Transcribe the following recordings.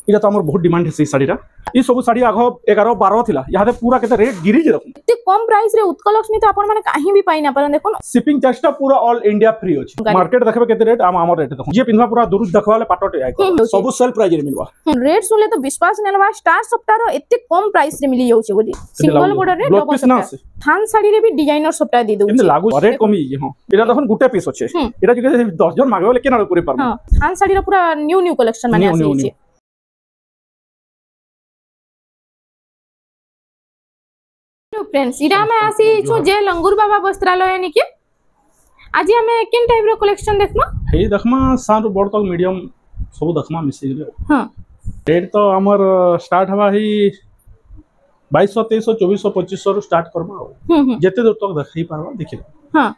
इटा तो हमर बहुत डिमांड है से साड़ीटा ई सब साड़ी आगो 11 12 थिला यादे पूरा केते रेट गिरी जे देखो एते कम प्राइस रे उत्कल लक्ष्मी तो आपण माने काहे भी पाई ना परन देखो शिपिंग चार्ज टा पूरा ऑल इंडिया फ्री अछि मार्केट देखबे केते रेट हमर रेट देखो जे पिनवा पूरा दूर देखवाले पाटोटे आइ सब सेल प्राइस रे मिलवा रेट सुनले तो विश्वास नेलवा स्टार सप्ताह रो एते कम प्राइस रे मिली जाउछे बोली सिंगल बॉर्डर रे डबल पीस थान साड़ी रे भी डिजाइनर सप्ताह दे दउ एते लागू रेट कमी जे हां एटा देखन गुटे पीस अछि एटा जे 10 जन मागबे केना पूरे पार हां थान साड़ी रो पूरा न्यू कलेक्शन माने आसी छै फ्रेंड्स इरा में आसी छु जे लंगूर बाबा वस्त्रालय नि के आज हमें किन टाइप रो कलेक्शन देखमा हे देखमा सार बड़ तक मीडियम सब देखमा मिसे गे हां रेट तो हमर स्टार्ट हवा ही 2200 2300 2400 2500 रो स्टार्ट करबा जते दूर तक देखै पारबा देखि हां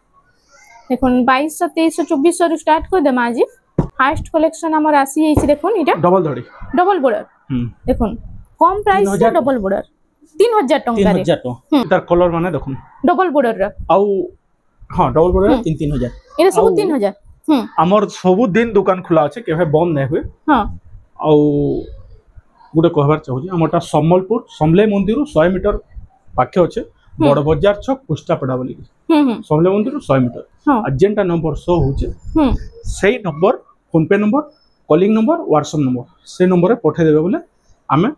देखुन 2200 2300 2400 रो स्टार्ट कर देमा आज फर्स्ट कलेक्शन हमर आसी है देखुन इटा डबल बॉर्डर देखुन कम प्राइस रे डबल बॉर्डर 3000 टंका रे 3000 टंका तार कलर माने देखुन डबल बॉर्डर रे आउ हां डबल बॉर्डर 3000 एरे सब 3000 हमर सब दिन दुकान खुला अछि केभे बंद नै हुए हां आउ गुटे कहबार चाहूछी हमरटा सम्बलपुर समले मंदिर 100 मीटर पाखे अछि बड़ बाजार छक पुष्टापड़ा बोली समले मंदिर 100 मीटर एजेंटा नंबर 100 होचे सेही नंबर फोन पे number calling number WhatsApp number से नंबर रे पठे देबे बोले आमे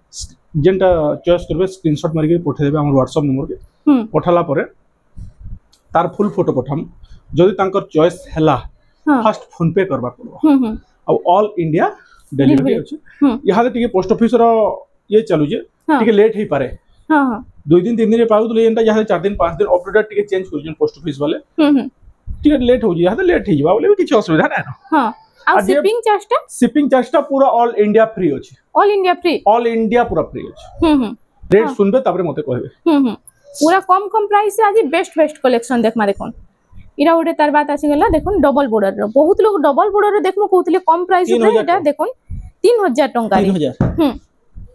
जेंटा चॉइस करबे स्क्रीनशॉट मार के पठे देबे हमर व्हाट्सएप नंबर के पठाला परे तार फुल फोटो पठाम जदी तांकर चॉइस हैला फर्स्ट फोन पे करबा पड़बो अब ऑल इंडिया डिलीवरी अछि यहां टिके पोस्ट ऑफिस रो ये चलु जे टिके लेट ही पारे हां हां 2 दिन 3 दिन रे पाउ तो एंटा यहां 4 दिन 5 दिन अपडेट टिके चेंज करजन पोस्ट ऑफिस वाले टिके लेट हो जी यहां लेट ही जबा बोले किछ असुविधा नै हां आ शिपिंग चार्ज टा पूरा ऑल इंडिया फ्री अछि ऑल इंडिया पूरा फ्री अछि रेट सुनबे तापर मते कहबे पूरा कम प्राइस से आज बेस्ट कलेक्शन देखमा देखोन इरा ओडे तार बात आसी गेला देखोन डबल बॉर्डर रो बहुत लोग डबल बॉर्डर रो देखमो कहउतले कम प्राइस रे एटा देखोन 3000 टंका रे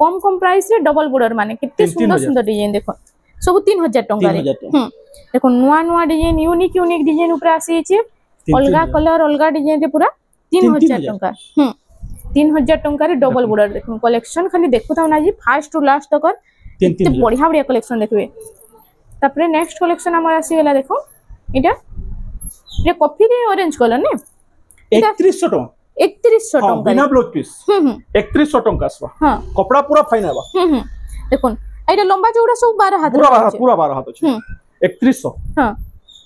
कम प्राइस रे डबल बॉर्डर माने कितने सुंदर डिजाइन देखो सब 3000 टंका रे देखो नुआ डिजाइन यूनिक डिजाइन ऊपर आसी छै अलगा कलर अलगा डिजाइन रे पूरा 3000 टंका 3000 टंका रे डबल बॉर्डर देखो कलेक्शन खाली देखु था ना जी फर्स्ट टू लास्ट तक कितने बढ़िया कलेक्शन देखबे तापरे नेक्स्ट कलेक्शन हमर आसी गेला देखो इटा ये कॉफी रे ऑरेंज कलर ने 3100 टंका बिना ब्लाउज पीस 3100 टंका आसवा हां कपड़ा पूरा फाइन आबा देखोन एटा लंबा चौड़ा सब 12 हाथ पूरा 12 हाथ अछि 3100 हां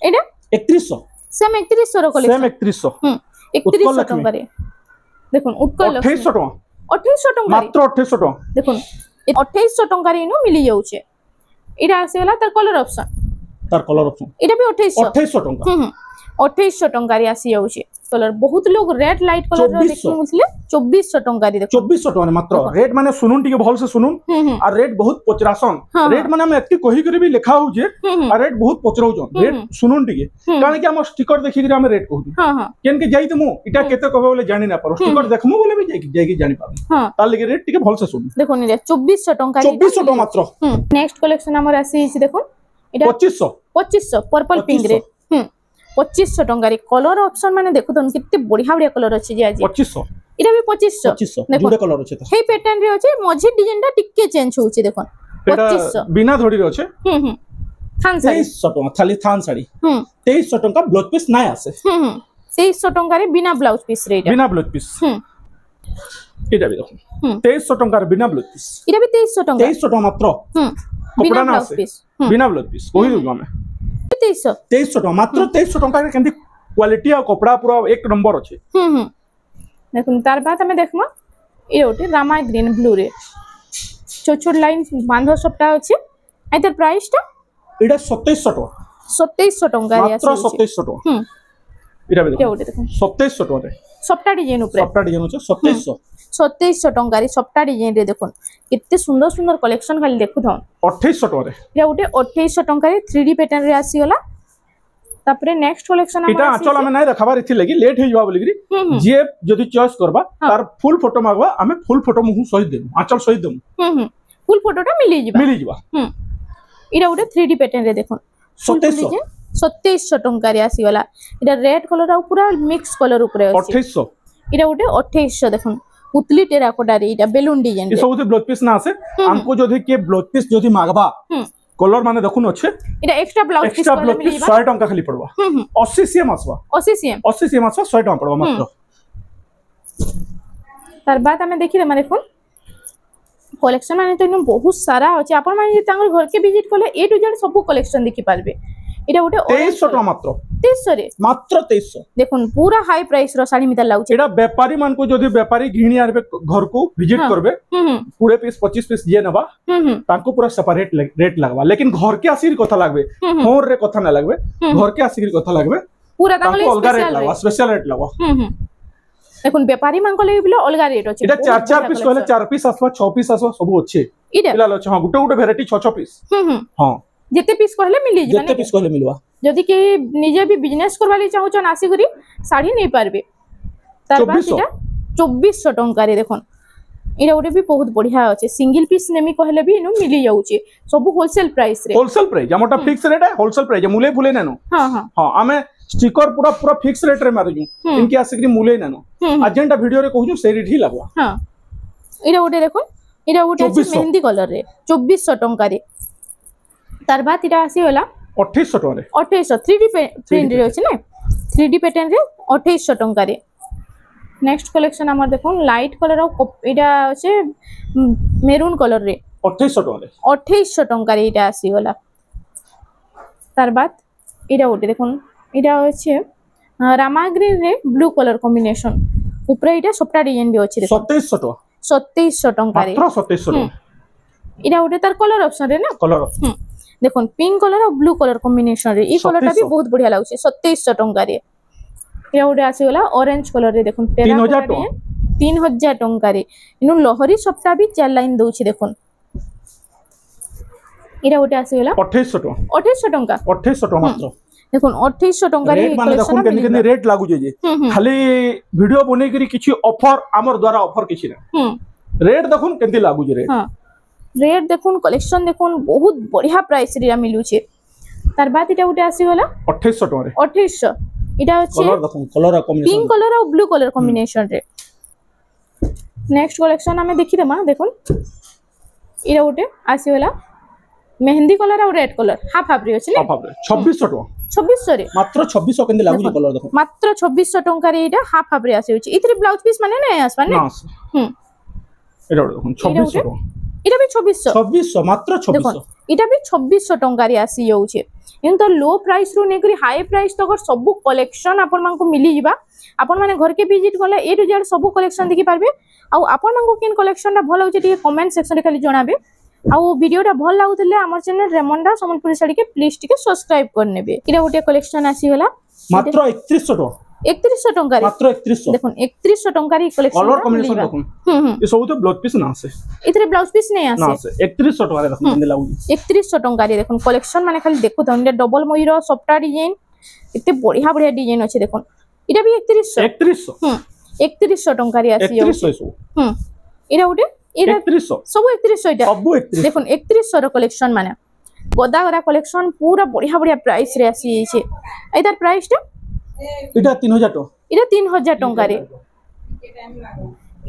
एटा 3100 सेम 3100 रो कलेक्शन सेम 3100 टंका रे देखोन उत्कल 2800 टंका मात्र 2800 टंका देखोन 2800 टंका रे नो मिली जाउ छे इरा आसे गेला तार कलर ऑप्शन इटा भी 2800 टंका 2800 टंका रे आसी जाउ छे कलर बहुत लोग रेड लाइट कलर रो देखि मुसले 2400 टंका रे देखो 2400 टंका मात्र रेट माने सुनुन टिके भल से सुनुन आ रेट बहुत पचरासन रेट माने हम एतकी कहि करी भी लिखा हो जे आ रेट बहुत पचराउ जन रेट सुनुन टिके कारण कि हम स्टिकर देखि करी हम रेट कहू हां हां केन के जाई त मु इटा केते कहबे बोले जानि ना पारो स्टिकर देखमु बोले भी जाई जानि पारो तार लगे रेट टिके भल से सुन देखो नि 2400 टंका 2400 टंका मात्र नेक्स्ट कलेक्शन हमर आसी छि देखो इटा 2500 पर्पल पिंक रे 2500 टंका रे कलर ऑप्शन माने देखो तन कितने बढ़िया कलर अछि जे आज 2500 इरा भी 2500 देखो कलर अछि हे पैटर्न रे अछि मझी डिजाइन टा टिके चेंज होउछि देखो 2500 बिना धड़ी रे अछि थान साड़ी 2300 टंका खाली थान साड़ी 2300 टंका ब्लाउज पीस नै आसे 2300 टंका रे बिना ब्लाउज पीस रे बिना ब्लाउज पीस इटा भी देखो 2300 टंका रे बिना ब्लाउज पीस इरा भी 2300 टंका मात्र बिना ब्लाउज पीस बिना ब्लाउज पीस कोहि दउ हमें 2300 टंका मात्र 2300 टंका रे केंदी क्वालिटी आ कपड़ा पूरा एक नंबर अछि देखुन तार बात हमें देखमा ए ओटे रामा ग्रीन ब्लू रे छोट लाइन बांधो सबटा अछि एतर प्राइस टा एटा 2700 टंका रे मात्र 2700 टंका इरा भी देखो 2700 टंका रे सबटा डिजाइन ऊपर सबटा डिजाइन अछि 2700 टंका रे सबटा डिजाइन रे देखुन कितने सुंदर कलेक्शन खाली देखु थन 2800 टंका रे या उटे 2800 टंका रे 3D पैटर्न रे आसी गला तापरे नेक्स्ट कलेक्शन हम इटा चल हम नै देखाबार इथि लगी लेट हे जवा बोलिग्री जे जदी चॉइस करबा तार फुल फोटो मागबा हमें फुल फोटो मुहु सहित देम आचल सहित देम फुल फोटोटा मिली जिबा इटा उटे 3D पैटर्न रे देखुन 2700 टंका रे आसी गला इटा रेड कलर आ पूरा मिक्स कलर ऊपर अछि 2800 इटा उटे 2800 देखुन पुतली टेराकोटा रे इटा बेलून डिजाइन ये सब ब्लाउज पीस ना आसे हमको जदी के ब्लाउज पीस जदी मागबा कलर माने देखुन अच्छे इटा एक्स्ट्रा ब्लाउज पीस 100 टंका खाली पड़वा 80 सीएम आसवा 80 सीएम 100 टंका पड़वा मात्र। तार बाद हमें देखि रे देखुन कलेक्शन माने तो बहुत सारा अछि आपण माने तांगर घर के विजिट करले ए टू जेड सब कलेक्शन देखि पारबे। एटा उठे 2300 टका मात्र 2300 रे मात्र 2300 देखुन पूरा हाई प्राइस रो साड़ी मिता लाउछ। एटा व्यापारी मान को जदी व्यापारी घिनी आरबे घर को विजिट करबे 20 पीस 25 पीस जे नबा तांको पूरा सेपरेट रेट लगवा लेकिन घर के आसीर कथा लागबे फोन रे कथा ना लागबे घर के आसीर कथा लागबे पूरा तांको अलगा रेट लगवा स्पेशल रेट लगवा। देखुन व्यापारी मान को ले बिलो अलगा रेट अछि। एटा 4 पीस कहले 4 पीस आसवा 6 पीस आसवा सब अछि इला लो हां गुटे गुटे वैरायटी 6 पीस हां जेते पीस कहले मिली जे जेते पीस कहले मिलवा जदी के निजे भी बिजनेस करवा ले चाहू छन आसी करी साड़ी नै पारबे तार बाद एटा 2400 टंका रे देखुन इरा ओटे भी बहुत बढ़िया अछि सिंगल पीस नेमी कहले भी इनु मिली जाउ छी सब होलसेल प्राइस रे wholesale price Hamta fix rate है होलसेल प्राइस मुले भूले नानो हां हां हां हमें स्टिकर पूरा पूरा फिक्स रेट रे मारू इनके आसी मुले नानो अजेंडा वीडियो रे कहू से रेट ही लागवा। हां इरा ओटे देखुन इरा ओटे मेहंदी कलर रे 2400 टंका रे तार बाद इरा आसी होला 2800 टका रे 2800 3D प्रिंट रे अछि ना 3D पैटर्न रे 2800 टंका रे। नेक्स्ट कलेक्शन हमर देखुन लाइट कलर इटा अछि मेरून कलर रे 2800 टका रे 2800 टंका रे इटा आसी होला। तार बाद इरा ओटे देखुन इटा अछि रामा ग्रीन रे ब्लू कलर कॉम्बिनेशन ऊपर इटा सप्टा डिजाइन भी अछि रे 2700 टंका रे मात्र 2700 टका इटा ओटे तार कलर ऑप्शन रे ना कलर ऑप्शन देखुन पिंक कलर और ब्लू कलर कॉम्बिनेशन रे ई कलरटा भी बहुत बढ़िया लागुछे 2700 टंका रे। या ओडे आसी होला ऑरेंज कलर रे देखुन 3000 टंका रे इनु लहरी सप्ता भी 4 लाइन दोछि देखुन इरा ओटे आसी होला 2800 टंका मात्र देखुन 2800 टंका रे माने देखुन केने रेट लागु जे खाली वीडियो बने करी किछि ऑफर हमर द्वारा ऑफर किछि ना रेट देखुन केंती लागु जे रे। हां रेट देखुन कलेक्शन देखुन बहुत बढ़िया प्राइस रे मिलु छे। तार बाद इटा उटे आसी होला 2800 टका रे 2800 इटा अछि कलर देखुन कलर कॉम्बिनेशन पिंक कलर और ब्लू कलर कॉम्बिनेशन रे। नेक्स्ट कलेक्शन हमें देखि देमा देखुन इरा उटे आसी होला मेहंदी कलर और रेड कलर हाफ हाफ रे अछि ले 2600 टका 2600 रे मात्र 2600 केंदे लागु कलर देखुन मात्र 2600 टका रे इटा हाफ हाफ रे आसी अछि इतरे ब्लाउज पीस माने नै आसबा ने इरा देखुन 2600 टका इटा भी 2600 मात्र 2600 इटा भी 2600 टंका रे आसी जाउ छे इन तो लो प्राइस रो नेकरी हाई प्राइस तक सब कलेक्शन आपन मान को मिली जिबा आपन माने घर के विजिट करले ए टू जेड सब कलेक्शन देखि पारबे आ आपन मान को किन कलेक्शन ता भल होचे टिके कमेंट सेक्शन रे खाली जणाबे आ वीडियो ता भल लागुतले हमर चैनल रेमंडा संबलपुरी साड़ी के प्लीज टिके सब्सक्राइब कर नेबे। इरा गोटे कलेक्शन आसी होला मात्र 3100 टका 3100 टंका रे मात्र 3100 देखुन 3100 टंका रे कलेक्शन कलर कॉम्बिनेशन देखुन ये सब तो ब्लाउज पीस ना आसे इतरे ब्लाउज पीस नै आसे 3100 टका रे देखुन केंदे लागु 3100 टंका रे देखुन कलेक्शन माने खाली देखु त डबल मयूर सप्टा डिजाइन इते बढ़िया बढ़िया डिजाइन अछि देखुन इटा भी 3100 टंका रे आसी 3100 इरा उटे इरा 3100 सब 3100 इटा सब 3100 देखुन 3100 रो कलेक्शन माने गदा गदा कलेक्शन पूरा बढ़िया बढ़िया प्राइस रे आसी छै एदार प्राइस ता इटा 3000 टका इटा 3000 टका रे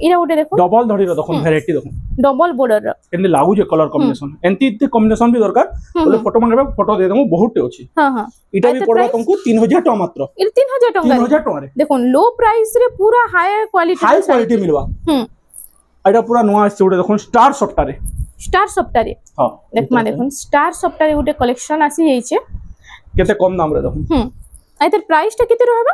इरा उटे देखो डबल धड़ी रो देखो वैरायटी देखो डबल बॉर्डर रो एंदी लागु जे कलर कॉम्बिनेशन एंती इते कॉम्बिनेशन भी दरकार बोले फोटो मांगबे फोटो दे देमु बहुत टे अछि। हां हां इटा भी पड़बा तुमको 3000 टका मात्र इटा 3000 टका रे देखो लो प्राइस रे पूरा हाई क्वालिटी मिलवा एटा पूरा नवा आसे उटे देखो स्टार सप्ता रे हां देखमा देखो स्टार सप्ता रे उटे कलेक्शन आसी जाई छे केते कम दाम रे देखो आइतर प्राइस ता केते रहबा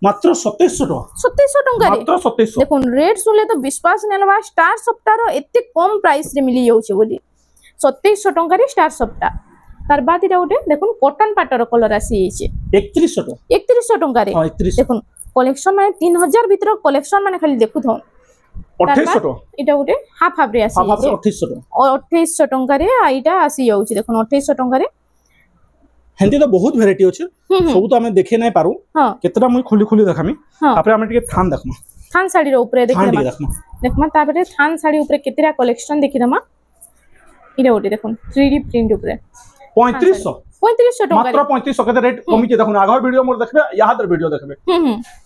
मात्र 2700 टका रे मात्र 2700 देखुन रेट सुनले तो विश्वास नेलबा स्टार सप्ताह रो एते कम प्राइस रे मिली जाउ छे बोली 2700 टका रे स्टार सप्ताह। तार बाद इटा उटे देखुन कॉटन पाटर कलर आसी छे 3100 टका रे हां 3100 देखुन कलेक्शन माने 3000 भीतर कलेक्शन माने खाली देखु थौ 2800 टका इटा उटे हाफ हाफ रे आसी हाफ हाफ 2800 टका और 2800 टका रे आइटा आसी जाउ छे देखुन 2800 टका रे हेंती तो बहुत वैरायटी अछि सब तो हमें देखे नै पारू केतरा मुई खोली खोली देखामी तापर हमें टिके थान देखमा थान साड़ी रो ऊपर देखमा तापर थान साड़ी ऊपर केतरा कलेक्शन देखि दमा इरे ओटे देखुन 3D प्रिंट ऊपर 3500 3500 टंका मात्र 3500 के रेट कमी जे देखो आगर वीडियो मोर देखबे यादर वीडियो देखबे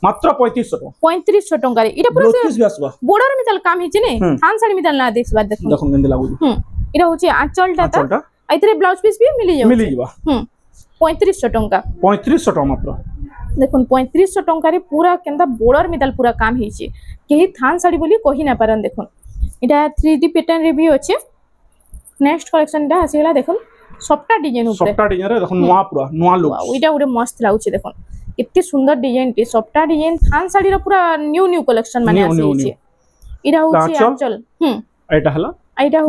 मात्र 3500 टंका 3500 टंका रे इटा पूरा ब्लाउज पीस भी आसबा बॉर्डर मितल काम हिचे ने थान साड़ी मितल ना देखबा देखो केंदे लागु इटा होची आंचलटा ता आइतरे ब्लाउज पीस भी मिली जीवा 3500 टंका 3500 टंका मात्र देखो 3500 टंका रे पूरा केंदा बॉर्डर मितल पूरा काम हिचे केही थान साड़ी बोली कहि ना पारन देखो इटा 3D पैटर्न रे भी होचे नेक्स्ट कलेक्शन दा आसीला देखो सफ्टा डिजाइन रे देखो नवा लुक ओइटा उडे मस्त लाउचे देखो कितनी सुंदर डिजाइन टी सफ्टा डिजाइन थान साड़ी रो पूरा न्यू कलेक्शन माने आसी इरा होची आंचल एटा हला एटा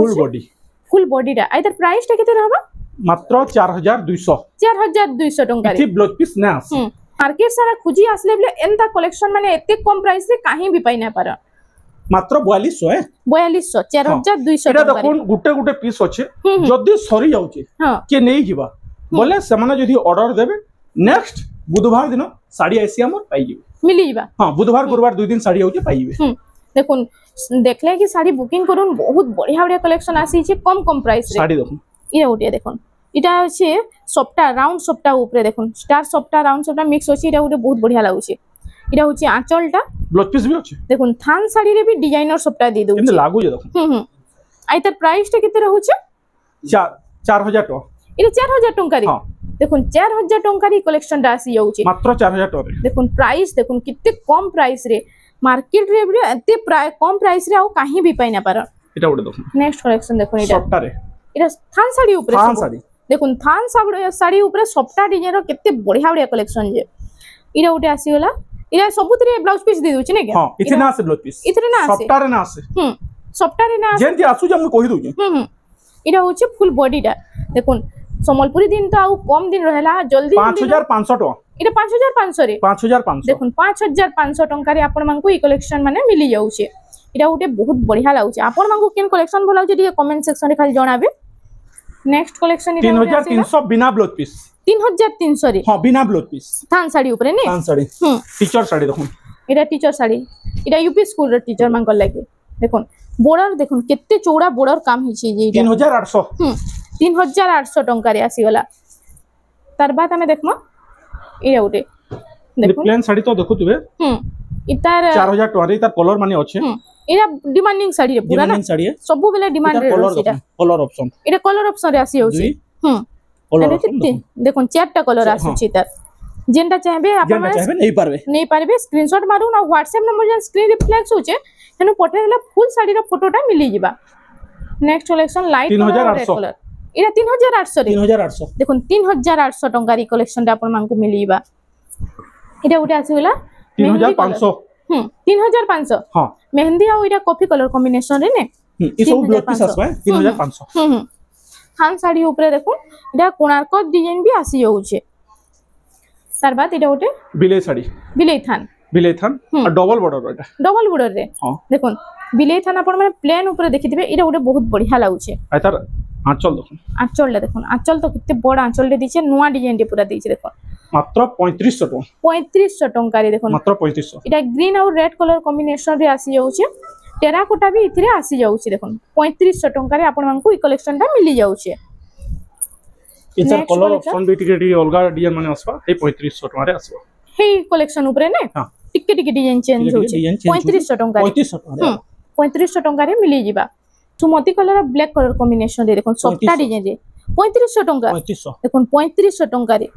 फुल बॉडी दा आइदर प्राइस टा केते रहबा मात्र 4200 टंका रे ब्लाउज पीस ना आसी मार्केट सारा खुजी आसले बले एंता कलेक्शन माने एते कम प्राइस रे काहे भी पाइ ना पार मात्र 4200 है 4200 4200 एटा देखो गुटे पीस अछि जदी सरी जाउची के नै जीवा बोले समान जदी ऑर्डर देबे नेक्स्ट बुधवार दिन साड़ी आसी हमर पाइ जीबे मिली जीवा हां बुधवार गुरुवार 2 दिन साड़ी आउची पाइ जीबे देखो देखले कि साड़ी बुकिंग करून बहुत बढ़िया कलेक्शन आसी छै कम प्राइस रे साड़ी देखो ये ओटे देखो इटा अछि सफ्टा राउंड सफ्टा ऊपर देखो स्टार सफ्टा राउंड सफ्टा मिक्स अछि इटा ओटे बहुत बढ़िया लागुछि इटा होछि आंचलटा ब्लाउज पीस भी अछि देखो थान साड़ी रे भी डिजाइनर सफ्टा दे दउ केन लागु जे देखो आइ तर प्राइस टा केते रहउ छै 4000 टका इटा 4000 टंका रे देखो 4000 टंका री कलेक्शन दा आसी जाउ छै मात्र 4000 टका रे देखो प्राइस देखो कितने कम प्राइस रे मार्केट रे एते कम प्राइस रे आ काहे भी पाइ ना पार इटा ओटे देखो नेक्स्ट कलेक्शन देखो इटा सफ्टा रे इटा थान साड़ी ऊपर थान साड़ी देखो थान साड़ी ऊपर सफ्टा डिजाइन रो केते बढ़िया कलेक्शन जे इटा ओटे आसी होला इरा सबुतरे ब्लाउज पीस दे दउ छै ने के हां इथे ना से ब्लाउज पीस इथे ना से सफ्टा रे ना से सफ्टा रे ना जेंति आसु जे हम कहि दउ छै इरा होचे फुल बॉडी दा देखो संबलपुरी दिन तो आउ कम दिन रहला जल्दी 5500 टका इटा 5500 रे 5500 देखो 5500 टंका रे आपण मानकु ई कलेक्शन माने मिली जाउ छै इटा उटे बहुत बढ़िया लागु छै आपण मानकु केन कलेक्शन भलाउ छै जे कमेंट सेक्शन रे खाली जणाबे नेक्स्ट कलेक्शन इटा 3300 बिना ब्लाउज पीस 3300 रे हां बिना ब्लाउज पीस थान साड़ी ऊपर ने थान साड़ी टीचर साड़ी देखो इटा टीचर साड़ी इटा यूपी स्कूल रे टीचर मानक लागे देखो बॉर्डर देखो केते चौड़ा बॉर्डर काम हि छै जे 3800 3800 टंका रे आसी गला तार बाद हमें देखमा ए उटे देखो प्लेन साड़ी तो देखो तुबे इतार 4000 टका रे इतार कलर माने अछि एरा डिमांडिंग साड़ी रे पूरा ना साड़ी है सब बेले डिमांड रे रहसिटा कलर ऑप्शन एटा कलर ऑप्शन रे आसी होछि कलर देखो चारटा कलर आसी छै तार जेंटा चाहबे आपण माने नहीं पारबे स्क्रीनशॉट मारू ना व्हाट्सएप नंबर जे स्क्रीन रिफ्लेक्स होचे हेनु पठेला फुल साड़ी रो फोटोटा मिली जिबा नेक्स्ट कलेक्शन लाइट कलर इरा 3800 रे 3800 देखो 3800 टंका री कलेक्शन टा आपण मानकु मिली जिबा इटा उटे आसी होला 3500 3500 हां मेहंदी आ इटा कॉफी कलर कॉम्बिनेशन रे ने ई सब ब्लाउज पीस आसबा 3500 थान साड़ी ऊपर देखो इटा कोणार्क डिजाइन भी आसी जाउ छे तार बाद इटा उटे बिले साड़ी बिले थान और डबल बॉर्डर एटा डबल बॉर्डर रे हां देखो बिले थान आपण माने प्लेन ऊपर देखिथिबे इटा उटे बहुत बढ़िया लागु छे आ तार आंचल देखो आंचल तो कितने बड़ आंचल रे दिछे नुवा डिजाइन टे पूरा दिछे देखो मात्र 3500 टंका रे देखो मात्र 3500 इटा ग्रीन और रेड कलर कॉम्बिनेशन रे आसी जाउ छे टेराकोटा भी इथिरे आसी जाउ छे देखो 3500 टंका रे आपण मानकु ई कलेक्शन टा मिली जाउ छे इधर कलर ऑप्शन भी टिके अलगा डिजाइन माने आसबा हे 3500 टका रे आसबा हे कलेक्शन ऊपर ने हां टिके डिजाइन चेंज हो छे 3500 टंका 3500 टंका रे मिली जिबा Sumati colour black colour combination रे देखो सफ्टा डिजाइन रे 3500 टंका 3500 देखो 3500 टंका रे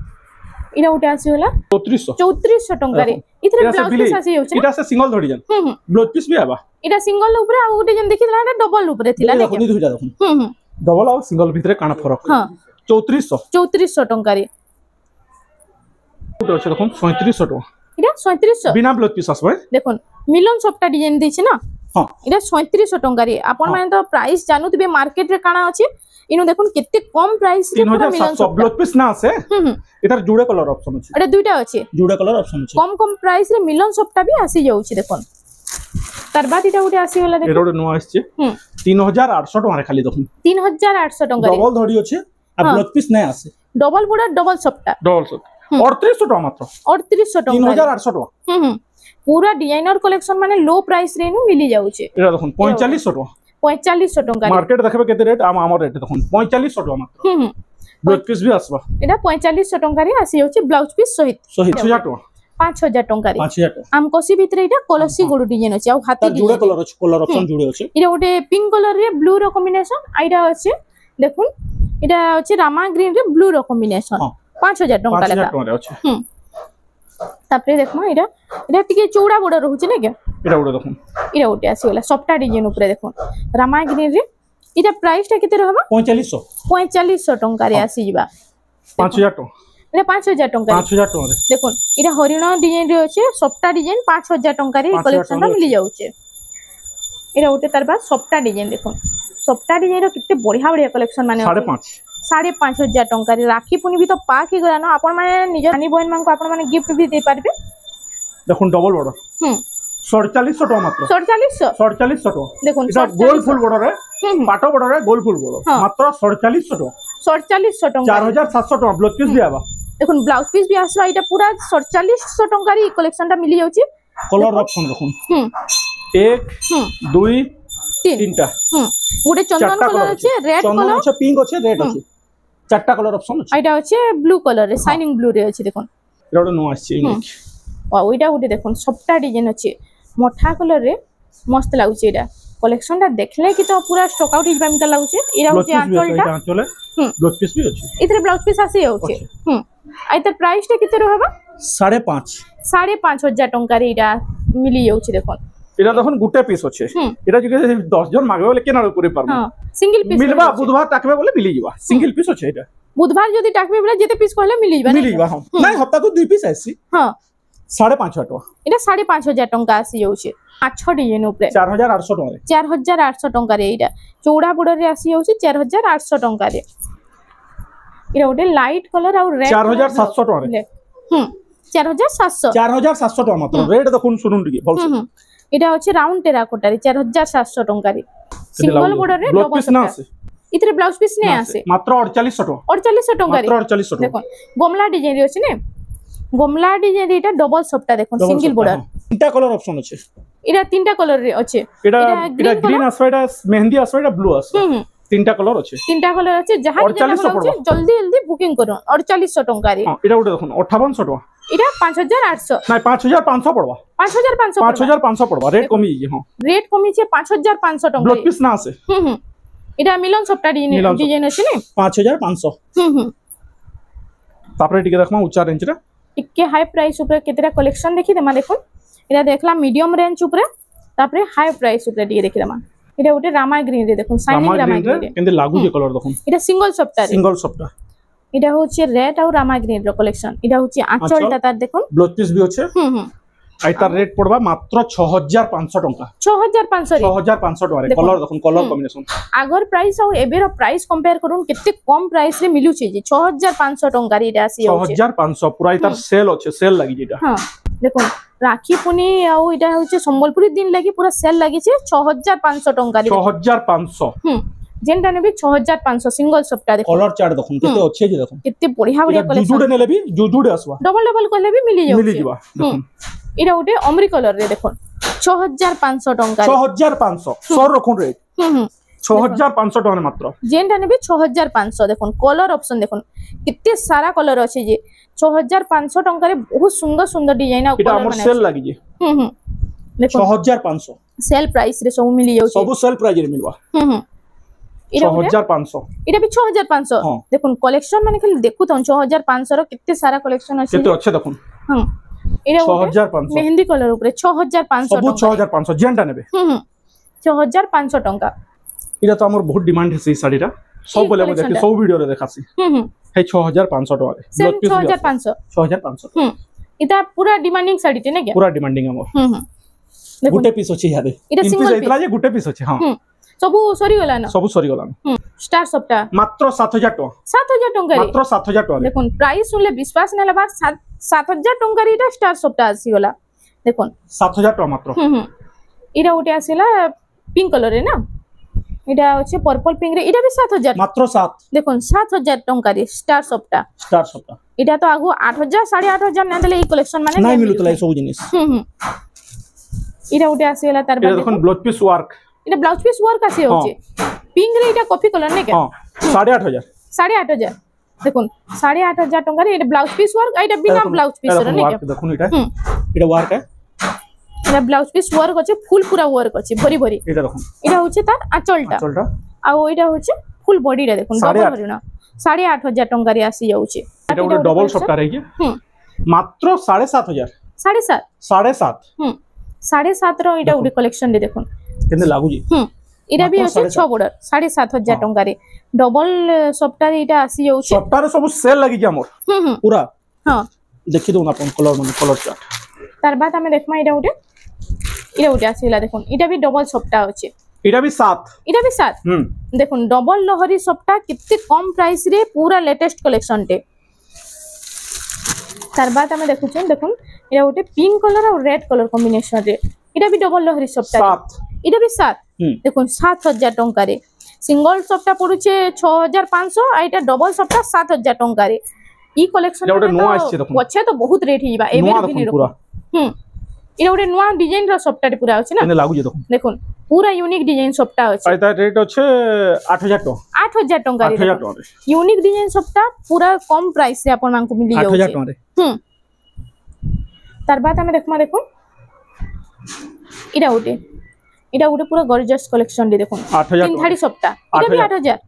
इना उटे आसी होला 3400 टंका रे इथरे ब्लाउज पीस आसी होछ इटा से सिंगल धड़ी जन ब्लाउज पीस भी आबा इटा सिंगल ऊपर आ उटे जन देखितला ना डबल ऊपर थिला देखो नि दुइटा देखो डबल और सिंगल भितरे काना फरक हां 3400 टंका रे उटे अछि देखो 3700 टंका इटा 3700 बिना ब्लाउज पीस आसबे देखो मिलन सफ्टा डिजाइन दैछि ना हां इटा 3700 टंका रे आपण माने तो प्राइस जानुतिबे मार्केट रे काना अछि इनु देखुन केते कम प्राइस रे पूरा मिलन सब ब्लाउज पीस ना आसे एटार जुड़े कलर ऑप्शन अछि एटा दुइटा अछि जुड़े कलर ऑप्शन अछि कम प्राइस रे मिलन सफ्टा भी आसी जाउ छी देखुन तार बाद इटा उटे आसी होला देखो एटा नो आछि 3800 टका रे खाली देखुन 3800 टका रे डबल धड़ी अछि आ ब्लाउज पीस नै आसे डबल बॉर्डर डबल सफ्टा 3800 टका मात्र 3800 टका 3800 टका पूरा डिजाइनर कलेक्शन माने लो प्राइस रे नु मिली जाउ छे एटा देखुन 4500 टका 4500 टका मार्केट देखबे केते रेट आम रेट देखुन 4500 टका मात्र ब्लाउज पीस भी आसबा एटा 4500 टंका रे आसी जाउची ब्लाउज पीस सहित 1000 टका 5000 टंका रे 5000 टका आम कोसी भितर एटा कलसी गोडू डिजाइन अछि आ हाथी जुड़े कलर अछि कलर ऑप्शन जुड़े अछि इरा ओटे पिंक कलर रे ब्लू रो कॉम्बिनेशन आइरा अछि देखुन इटा अछि रामा ग्रीन रे ब्लू रो कॉम्बिनेशन 5000 टंका लेखा 5000 टका रे अछि तापरे देखमा इरा टिके चौड़ा बड़ रहउछि ने के इरा उडे देखुन इरा ओटे आसी गेला सफ्टा डिजाइन ऊपर देखुन रामा ग्रीन रे इरा प्राइस टा केते रहबा 4500 टंका रे आसी जिबा 5000 टका इरा 5000 टंका 5000 टका रे देखुन इरा हरिण डिजाइन रे अछि सफ्टा डिजाइन 5000 टंका रे कलेक्शन रा मिली जाउछे इरा ओटे तार बाद सफ्टा डिजाइन देखुन सफ्टा डिजाइन रो किते बढ़िया बढ़िया कलेक्शन माने 5500 टंका रे राखी पुनी भी तो पाक ही गला ना आपण माने निज नानी बहन मान को आपण माने गिफ्ट भी दे पारबे देखुन डबल बॉर्डर 4700 टका मात्र 4700 टका देखुन इटा गोल फुल बॉर्डर है पाटो बॉर्डर है गोल फुल बॉर्डर मात्र 4700 टका 4700 टका ब्लाउज पीस भी आबा देखुन ब्लाउज पीस भी आसबा इटा पूरा 4700 टंका रे कलेक्शन टा मिली जाउची कलर ऑप्शन देखुन 1 2 3 टा गोटे चंदन कलर अछि रेड कलर अछि पिंक अछि रेड अछि चारटा कलर ऑप्शन अछि आइटा अछि ब्लू कलर रे शाइनिंग ब्लू रे अछि देखुन एटा नो अछि वाओ इटा गोटे देखुन सफ्टा डिजाइन अछि मोठा कलर रे मस्त लागुची एटा कलेक्शन टा देखले कि तो पूरा स्टॉक आउट हिजबा मिटा लागुची एरा होचे आंचलटा ब्लाउज पीस भी अछि इतरे ब्लाउज पीस आसी होचे आइता प्राइस टा किते रहबा 5.5 टंका रे एटा मिली जाउची देखुन एरा देखुन गुटे पीस अछि एरा जे 10 जन मागबे बोले केना करे पारबो हां सिंगल पीस मिलबा बुधवार टाकबे बोले मिली जिबा सिंगल पीस अछि एटा बुधवार जदी टाकबे बोले जेते पीस कहले मिली जिबा हां नै हप्ता को 2 पीस आसी हां 5.5 टका एटा 5.5 टंका आसी जाउची 8 डिजाइन ऊपर 4800 टका 4800 टंका रे एटा चौड़ा बॉर्डर रे आसी जाउची 4800 टंका रे एरा ओटे लाइट कलर और रेड 4700 टका रे 4700 टका मात्र रेड देखुन सुनुन टिके भलसे एटा अछि राउंड टेराकोटा रे 4700 टंका रे सिंगल बॉर्डर रे डबल पीस ना आसे इतरे ब्लाउज पीस नै आसे मात्र 4800 टका रे मात्र 4800 टका देखो गमला डिजाइन रे अछि ने गमला डिजाइन एटा डबल सफ्टा देखो सिंगल बॉर्डर तीनटा कलर ऑप्शन अछि एटा तीनटा कलर रे अछि एटा ग्रीन आसवा मेहंदी आसवा एटा ब्लू आसवा तीनटा कलर अछि जहां जल्दी जल्दी बुकिंग करो 4800 टंका रे एटा उडे देखुन 5800 टका एटा 5800 नै 5500 पड़वा 5500 पड़वा रेट कमी जे हां रेट कमी छे 5500 टंका ब्लाउज पीस ना आसे एटा मिलन सफ्टा डिजाइन अछि ने 5500 तापरे टिके देखमा ऊंचा रेंज रे टिके हाई प्राइस ऊपर केतेरा कलेक्शन देखि देमा देखो एटा देखला मीडियम रेंज ऊपर तापरे हाई प्राइस ऊपर टिके देखि देमा एटा ओटे रामा ग्रीन रे देखो शाइनिंग रामा ग्रीन रे केंदे लागु जे कलर देखो एटा सिंगल सफ्टा एटा होचे रेड और रामा ग्रीन रो कलेक्शन एटा होचे आंचलटा तार देखो ब्लाउज पीस भी होचे आइतार रेट पड़बा मात्र 6500 टका 6500 टका रे कलर देखो कलर कॉम्बिनेशन आगर प्राइस और एबेर प्राइस कंपेयर करूं केते कम प्राइस रे मिलु छे जे 6500 टका रे एटा आसी होचे 6500 पूरा इतार सेल होचे सेल लागि जेटा हां देखो राखी पुनी आउ एटा होचे संबलपुरी दिन लागि पूरा सेल लागि छे 6500 टका रे 6500 जेनटा ने भी 6500 सिंगल सफ्टा देखो कलर चार्ट देखो केते अच्छे जे देखो केते बढ़िया बढ़िया कलेक्शन जुजुडे नेले भी जुजुडे आसवा डबल डबल कहले भी मिली जिबा इरा उटे अमरी कलर रे देखो 6500 टका 6500 सर रखुन रेट 6500 टका मात्र जेनटा ने भी 6500 देखो कलर ऑप्शन देखो कितने सारा कलर अछि जे 6500 टका रे बहुत सुंदर सुंदर डिजाइन आ कलर बने सेल लागि जे देखो 6500 सेल प्राइस रे सब मिली जाउ सब सेल प्राइस रे मिलवा 6500 इटा भी 6500 देखो कलेक्शन माने खाली देखु त 6500 रो कितने सारा कलेक्शन अछि केते अच्छे देखो हां इरा 6500 मेहंदी कलर ऊपर 6500 सब 6500 जेंटा नेबे 6500 टका इरा तो हमर बहुत डिमांड है से साड़ीटा सब बोले हम देखि सब वीडियो रे देखासी है 6500 टका रे 6500 इटा पूरा डिमांडिंग साड़ी टे ने क्या पूरा डिमांडिंग हमर गुटे पीस अछि यारे इटा सिंगल इतला जे गुटे पीस अछि हां सब सरी गला ना सब सरी गला स्टार सप्ता मात्र 7000 टका 7000 टका मात्र 7000 टका देखो प्राइस सुनले विश्वास न लेबा 7000 टका रे स्टार सप्ता आसी गला देखो 7000 टका मात्र इरा उटे आसीला पिंक कलर रे ना इटा अछि पर्पल पिंक रे इटा भी 7000 मात्र 7 देखो 7000 टका रे स्टार सप्ता इटा तो आगु 8000 8500 न देले ई कलेक्शन माने नहीं मिलुतला सब जिनिस इरा उटे आसीला तार बाद देखो ब्लाउज पीस वर्क इटा ब्लाउज पीस वर्क आसी होचे पिंक रे इटा कॉफी कलर ने क्या हां 8500 8500 দেখুন 8,500 টাকার এটা ব্লাউজ পিস ওয়ার্ক এটা বিনা ব্লাউজ পিস র নেকি দেখুন এটা ওয়ার্ক এটা ব্লাউজ পিস ওয়ার্ক আছে ফুল পুরা ওয়ার্ক আছে ভরি ভরি এটা দেখুন এটা হচ্ছে তার আঁচলটা আর এটা হচ্ছে ফুল বডিটা দেখুন ডবল হরিনা 8,500 টাকার আসি যাচ্ছে এটা ଗୋଟେ ডবল সফটওয়্যার है মাত্র 7,500 7.5 7.5 র এটা উডি কালেকশন রে দেখুন কেনে লাগুজি এটা বি আছে 6 বর্ডর 7,500 টাকার ডবল সফটওয়্যার এটা আসি যাচ্ছে সফটওয়্যার সব সেল লাগি কি আমর পুরা হ্যাঁ দেখি দઉં আপন কলর মানে কলর চার্ট তার বাদ আমি দেখমা এটা উডে আসিলা দেখুন এটা বি ডবল সফটওয়্যার আছে এটা বি 7 এটা বি 7 দেখুন ডবল লহরি সফটওয়্যার কিতে কম প্রাইস রে পুরা লেটেস্ট কালেকশন তে তার বাদ আমি দেখুছেন দেখুন এটা ওটে পিঙ্ক কালার আর রেড কালার কম্বিনেশন রে এটা বি ডবল লহরি সফটওয়্যার 7 এটা বি 7 দেখুন 7,000 টাকা রে সিঙ্গল সফটওয়্যার পড়ুছে 6,500 আর এটা ডবল সফটওয়্যার 7,000 টাকা রে ই কালেকশন এটা নো আসছে দেখুন পছে তো বহুত রেট হিবা এবে বিনি পুরা এটা ওটে নোয়া ডিজাইন র সফটওয়্যার পুরা আছে না কেনে লাগুজি দেখুন দেখুন পুরা ইউনিক ডিজাইন সফটওয়্যার আছে এটা রেট আছে 8,000 টাকা 8,000 টাকা রে 8,000 টাকা ইউনিক ডিজাইন সফটওয়্যার পুরা কম প্রাইস রে আপন মানকু মিলি যাচ্ছে 8,000 টাকা রে তার বাদ আমি দেখমা দেখুন এটা ওটে পুরো গর্জিয়াস কালেকশন রে দেখুন 8,000 তিন ধাড়ি সফটওয়্যার এটা বি 8,000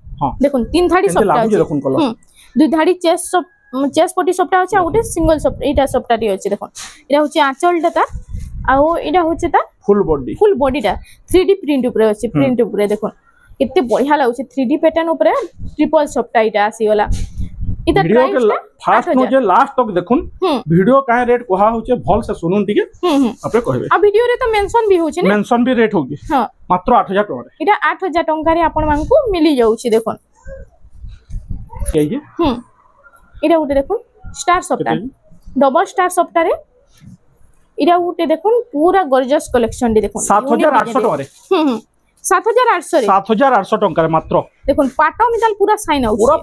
দেখুন তিন ধাড়ি সফটওয়্যার আছে দেখুন কলর দুই ধাড়ি চেস পটি সফটওয়্যার আছে আর ওটে সিঙ্গেল সফটওয়্যার এটা সফটওয়্যার আছে দেখুন এটা হচ্ছে আঁচলটা তা আর এটা হচ্ছে তা ফুল বডিটা 3D প্রিন্ট উপরে আছে প্রিন্ট উপরে দেখুন কেতে বঢ়িয়া লাগুছে 3D প্যাটার্ন উপরে ট্রিপল সফটওয়্যার এটা আসিগলা এটা ভিডিও के फास्ट नो जे लास्ट तक देखुन वीडियो काहे रेट कोहा होचे भल से सुनुन टिके आपे कहबे आ वीडियो रे तो मेंशन भी होचे ने मेंशन भी रेट होगी हां मात्र 8,000 टका रे एटा 8,000 टका रे आपण मानकू मिली जाउची देखुन के ये एटा उठे देखुन star software double star software रे एटा उठे देखुन पूरा गॉर्जियस कलेक्शन रे देखुन 7,800 टका रे 7,800 रे 7,800 टका रे मात्र देखुन पाटो मिताल पूरा साइन आउछ पूरा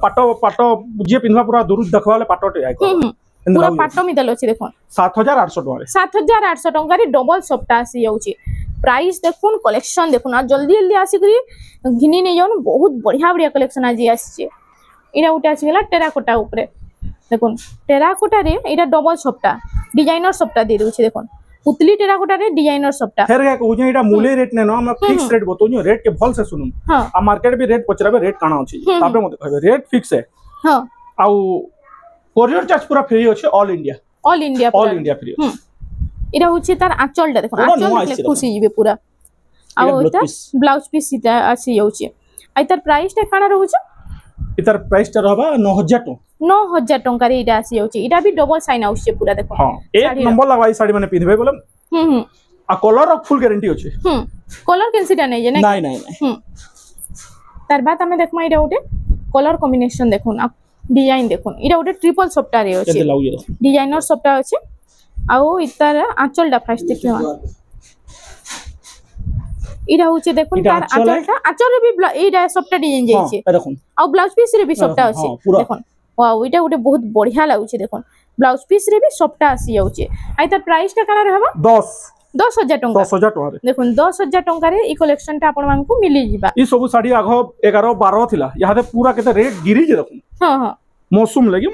पाटो जे पिनवा पूरा दूर देखवाले पाटोटे आइ पूरा पाटो मिताल अछि देखुन 7,800 टका रे 7,800 टका रे डबल सॉफ्टवेयर आसी जाउची प्राइस देखुन कलेक्शन देखुन आ जल्दी जल्दी आसी करी घिनी नै जाउन बहुत बढ़िया कलेक्शन आजी आसी एटा उठे आसी गेला टेराकोटा ऊपरे देखुन टेराकोटा रे एटा डबल सॉफ्टवेयर डिजाइनर सॉफ्टवेयर दे देउछि देखुन पुतली टेराकोटा रे डिजाइनर सॉफ्टवेयर फेर का कहू जे एटा मूल्य रेट नै न हम फिक्स रेट बतो जे रेट के भल से सुनुन आ मार्केट भी रेट पचराबे रेट काना अछि तापे मते कहबे रेट फिक्स है हां आउ कोरियर चार्ज पूरा फ्री अछि ऑल इंडिया फ्री एटा होछि तार आंचलटा देखो आंचल खुशी जिबे पूरा आ ओटा ब्लाउज पीस इता आसी जाउछि आइ तार प्राइस टा काना रहउछि इतार प्राइस टा रहबा 9,000 टका रे इटा आसी जाउछि इटा भी डबल साइन आउछि पूरा देखो हां एक नंबर लगवाई साड़ी माने पिनबे बोले आ कलर और फुल गारंटी अछि कलर कैंसिटा नै जे नहीं तार बाद हमें देखमा इटा उठे कलर कॉम्बिनेशन देखुन आ डिजाइन देखुन इटा उठे ट्रिपल सॉफ्टवेयर रे अछि डिजाइनर सॉफ्टवेयर अछि आ इतार आंचलटा फास्ट देखियो इटा होचे देखुन तार आंचल भी एटा सॉफ्टवेयर डिजाइन जाइछे देखुन आ ब्लाउज पीस रे भी सॉफ्टवेयर अछि देखुन वाओ इटा उठे बहुत बढ़िया लागुछे देखुन ब्लाउज पीस रे भी सॉफ्टवेयर आसी जाउछे आइ तार प्राइस टा काना रहबा 10,000 टका 10,000 टका रे देखुन 10,000 टका रे ई कलेक्शन टा आपण मानकू मिली जिबा ई सब साड़ी आगो 11 12 थिला यादे पूरा केते रेट गिरी जे देखुन हां मौसम लगी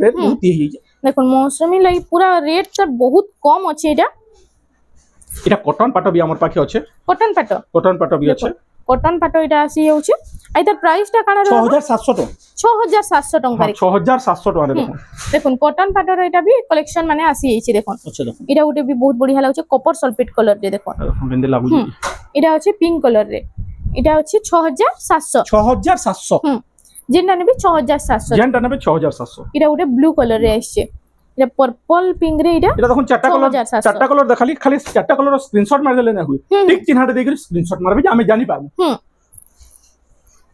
रेट बहुत ही देखुन मौसमी लगी पूरा रेट तो बहुत कम अछि एटा कॉटन पाटो भी हमर पाखे अछि कॉटन पाटो भी अछि कॉटन पाटो इटा आसी जाउछि आइ तार प्राइस टा काना 6,700 टका 6,700 टका रे 6,700 टका रे देखुन कॉटन पाटो रे इटा भी कलेक्शन माने आसी जाइछि देखुन अच्छा देखुन इटा उटे भी बहुत बढ़िया लागुछि कॉपर सल्फेट कलर रे देखुन बेंदे लागुछि इटा अछि पिंक कलर रे इटा अछि 6,700 जेनटा ने भी 6,700 इटा उटे ब्लू कलर रे आइछे इटा पर्पल पिंक रे इटा देखुन चारटा कलर देखली खाली चारटा कलर स्क्रीनशॉट मार देले ना हुए ठीक चिन्हाटे देकरी स्क्रीनशॉट मारबे जे हमें जानि पाबु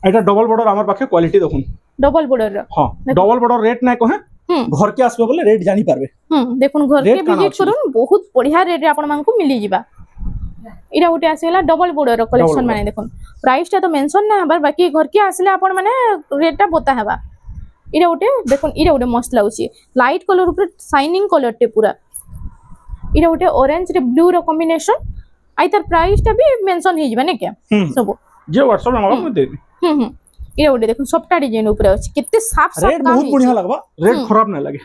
एटा डबल बॉर्डर हमर पाखे क्वालिटी देखुन डबल बॉर्डर हां डबल बॉर्डर रेट ना कहे घर के आसबे बोले रेट जानि पारबे देखुन घर के विजिट करूं बहुत बढ़िया रेट रे आपण मानकू मिली जिबा इटा उटे आसेला डबल बॉर्डर कलेक्शन माने देखुन प्राइस टा तो मेंशन ना हबार बाकी घर के आसले आपण माने रेट टा बता हबा इटा उटे देखुन इटा उटे मस्त लागुची लाइट कलर ऊपर शाइनिंग कलर टे पूरा इटा उटे ऑरेंज रे ब्लू रो कॉम्बिनेशन आई तार प्राइस टा भी मेंशन हे जिबा ने के सब जे व्हाट्सएप नंबर में दे दी इरा उडे देखो सबटा डिजाइन ऊपर अछि केते साफ साफ रेट बहुत बढ़िया लागबा रेट खराब नहीं लगे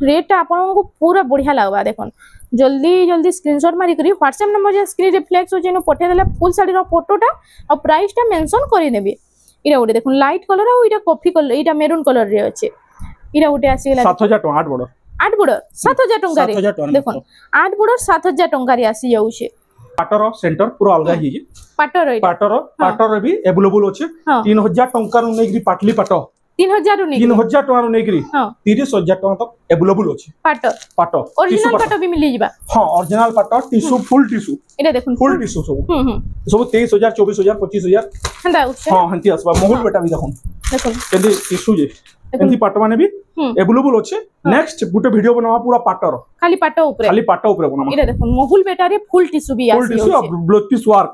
रेट आपन को पूरा बढ़िया लागबा देखन जल्दी जल्दी स्क्रीनशॉट मारी करी व्हाट्सएप नंबर जे स्क्रीन रिफ्लेक्स हो जेनो पठे देला फुल साड़ी रो फोटोटा और प्राइस टा मेंशन करि देबे इरा उडे देखो लाइट कलर और इरा कॉफी कलर इरा मेरून कलर रे अछि इरा उडे आसी गेला 7000 टका 8 बड़ 8 बड़ 7000 टका रे देखो 8 बड़ 7000 टका रे आसी जाउ छे पाटर सेंटर पूरा अलग ही पाटर भी अवेलेबल अछि 3000 टका नु नेगरी पाटली पाट 3000 नु नेगरी 3000 टका नु नेगरी 30000 टका तक अवेलेबल अछि पाट ओरिजिनल पाट भी मिली जिबा हां ओरिजिनल पाट टिश्यू फुल टिश्यू एटा देखुन फुल टिश्यू सब 23000 24000 25000 हंदा उसे हां हंती असबा मोहुल बेटा भी देखुन केदी टिश्यू जे एंती पाट माने भी अवेलेबल अछि नेक्स्ट गुटे वीडियो बनावा पूरा पाटर खाली पाट ऊपर बनावा इरा देखुन मोहुल बेटा रे फुल टिश्यू भी आसी full tissue blouse piece work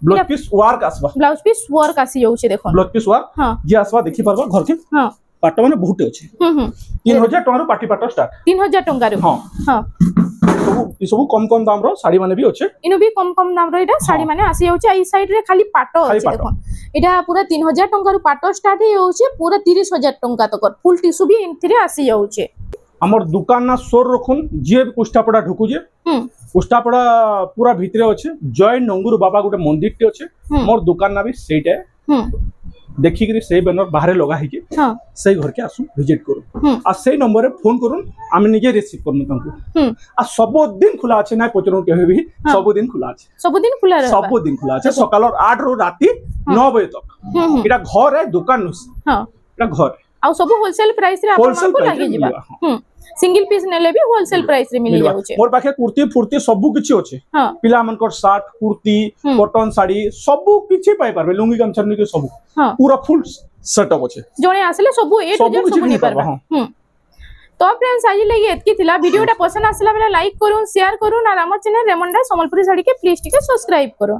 blouse piece work आसबा ब्लाउज पीस वर्क आसी जाउ छे देखुन ब्लाउज पीस वर्क जे आसबा देखि परबा घर के हां पाट माने बहुत अछि 3000 टका रो पाटी पाट स्टार्ट 3000 टका रो हां सब कम दाम रो साड़ी माने भी अछि इनो भी कम दाम रो इटा साड़ी माने आसी जाउ छे आई साइड रे खाली पाट अछि देखुन इटा पूरा 3000 टका रो पाट स्टार्ट हे जाउ छे पूरा 30000 टका तक फुल टिश्यू भी इनथिरे आसी जाउ छे हमर दुकान ना सोर रखुन जे कुष्टापड़ा ढुकु जे कुष्टापड़ा पूरा भीतरे अछि जय नंगुर बाबा गुटे मंदिर टे अछि मोर दुकान ना भी सेटे देखि करी से बैनर बाहर लगा है कि से घर के आसु विजिट करू आ से नंबर रे फोन करूं आमे निजे रिसीव करनु तंकु आ सब दिन खुला अछि ना पचरु केबे भी सब दिन खुला अछि सब दिन खुला अछि सकाल 8 रो राती 9 बजे तक इटा घर है दुकान इटा घर आ सब होलसेल प्राइस रे आपन को लागि जिबा सिंगल पीस नेले भी होलसेल प्राइस रे मिल जाउ छे मोर पाखे कुर्ती फुर्ती सब किछि अछि पिला मन को शर्ट कुर्ती कॉटन साड़ी सब किछि पाई परबे लुंगी गमछनी के सब पूरा फुल सेटअप अछि जोने आसले सब ए टू जेड सब नि परबा तो फ्रेंड्स आज लगी एतकी थिला वीडियोटा पसंद आसला बेला लाइक करू शेयर करू ना हमर चैनल रेमंडा संबलपुरी साड़ी के प्लीज टिके सब्सक्राइब करू।